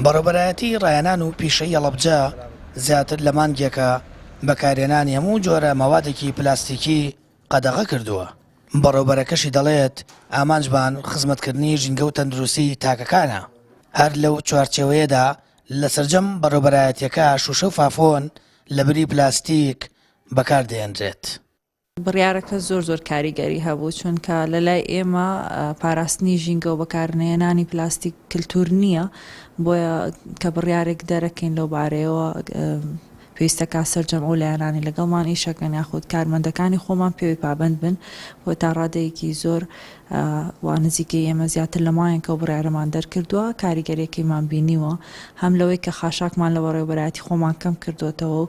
بەڕێوەبەرایەتی ڕایەنان و پیشەی هەڵەبجە زیاتر لە مانگێکە بەکارهێنانی هەموو جۆرە مەوادێکی پلاستیکی قەدەغە کردووە. بەڕێوەبەرەکەشی دەڵێت ئامانجبان خزمەتکردنی ژینگە و تەندروستی تاکەکانە. هەر لەو چوارچێوەیەدا لە سەرجەم بەڕێوەبەرایەتیەکە شوشە و فافۆن لە بری پلاستیک بەکاردێنرێت. بڕیارەکە زۆر کاریگەری هەبوو چونکە لەلای ئێمە پاراستنی ژینگە و بەکارهێنانی پلاستیک کللتور نییە، بۆیە کە بڕیارێک دەرەکەین لەو بارەیەوە پێویستەکە سەرجەم ئەو لایەنانی لەگەڵمان ئیشەکەن یاخود کارمەندەکانی خۆمان پێوی پابند بن بۆ تا ڕادەیەکی زۆر وا نزیکەی ئێمە زیاتر لە مایەن کە و بڕیارەمان دەرکردووە کاریگەریەکەیمان بینیوە هەم لەوەی کە خاشاکمان لە بەڕێوەبەرایەتی خۆمان کەم کردوێتەوە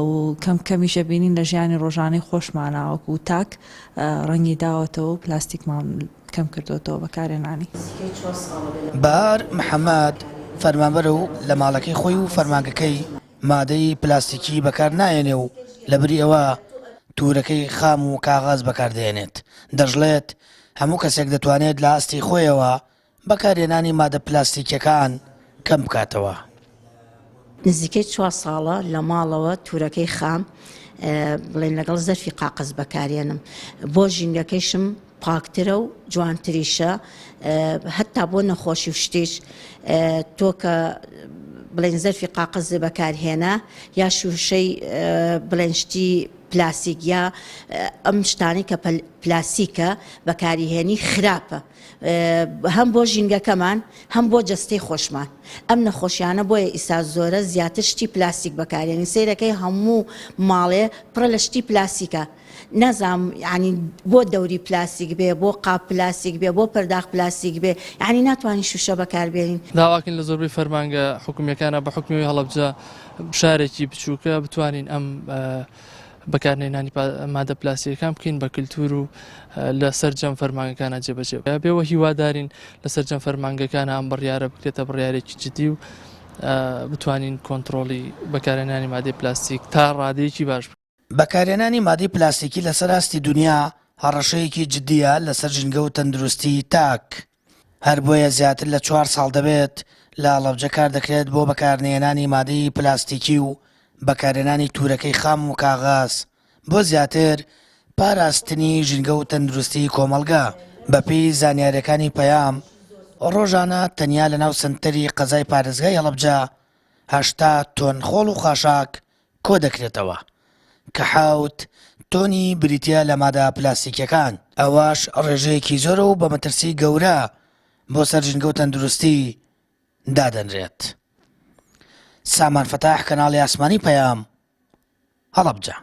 و کەمیشە بینین لە ژیانی ڕۆژانەی خۆشمانەوەکو و تاک ڕەنگی داوەتەوە پلاستیکمان کەم کردوێتەوە بەکارهێنانی. بار محەممەد فەرمانبەرە و لە ماڵەکەی خۆی و فەرمانگەکەی مادەی پلاستیکی بەکار نایێنێ و لەبری ئەوە تورەکەی خام و کاغاز بەکاردێنێت. دەژڵێت هەموو کەسێک دەتوانێت لە ئاستی خۆیەوە بەکارهێنانی مادە پلاستیکیەکان کەم بکاتەوە. نزیکەی 4 ساڵە لە ماڵەوە تورەکەی خام بڵێن لەگەڵ زەرفی قاقز بەکارێنم بۆ ژینگەکەیشم پاکترە و جوانتریشە هەتا بۆ نەخۆشی و شتیش تۆ کە بڵێن زەرفی قاقز بەکارهێنا یا شوشەی بڵێنشتی پلاسیک یا ئەم شتانی کە پلاسیکە بەکاریهێنی خراپە هەم بۆ ژینگەکەمان هەم بۆ جەستەی خۆشمان ئەم نەخۆشیانە بۆیە ئیسا زۆرە زیاتر شتی پلاسیک بەکارێنی سیرەکەی هەموو ماڵێ پڕە لە شتی پلاسیکە نەزام ینی بۆ دەوری پلاسیک بێ بۆ قاپ پلاسیک بێ بۆ پەرداخ پلاسیک بێ ینی ناتوانین شوشە بەکاربێنین. داواکەین لە زۆربەی فەرمانگە حکوومیەکانە بە حکومی هەڵەبجە شارێکی بچووکە بتوانین ئەم بەکارهێنانی مادە پلاستیکەکان بکەین بە کللتور و لە سەرجەم فەرمانگەکانە جێبەجێ بێەوە هیوادارین لە سەرجەم فەرمانگەکانە ئەم بڕیارە بکرێتە بڕیارێکی جدی و بتوانین کۆنتترۆلی بەکارهێنانی مادەی پلاستیک تا ڕادەیەکی باش بکەین. بەکارهێنانی مادەی پلاستیکی لەسەر ئاستی دنیا هەڕەشەیەکی جددیە لەسەر ژینگە و تەندروستی تاک. هەر بۆیە زیاتر لە 4 ساڵ دەبێت لە هەڵەبجە کار دەکرێت بۆ بەکارهێنانی مادەی پلاستیکی و بەکارهێنانی تورەکەی خام و کاغاز بۆ زیاتر پاراستنی ژینگە و تەندروستی کۆمەڵگا. بەپێی زانیاریەکانی پەیام ڕۆژانە تەنیا لە ناو سنتەری قەزای پارێزگای هەڵەبجە 80 تۆن خۆڵ و خاشاک کۆ دەکرێتەوە کە 7 تۆنی بریتە لە مادە پلاستیکیەکان. ئەوەش ڕێژەیەکی زۆرە و بە مەترسی گەورە بۆ سەر ژینگە و تەندروستی دادەنرێت. سامان فەتاح کەناڵی ئاسمانی پەیام هەڵەبجە.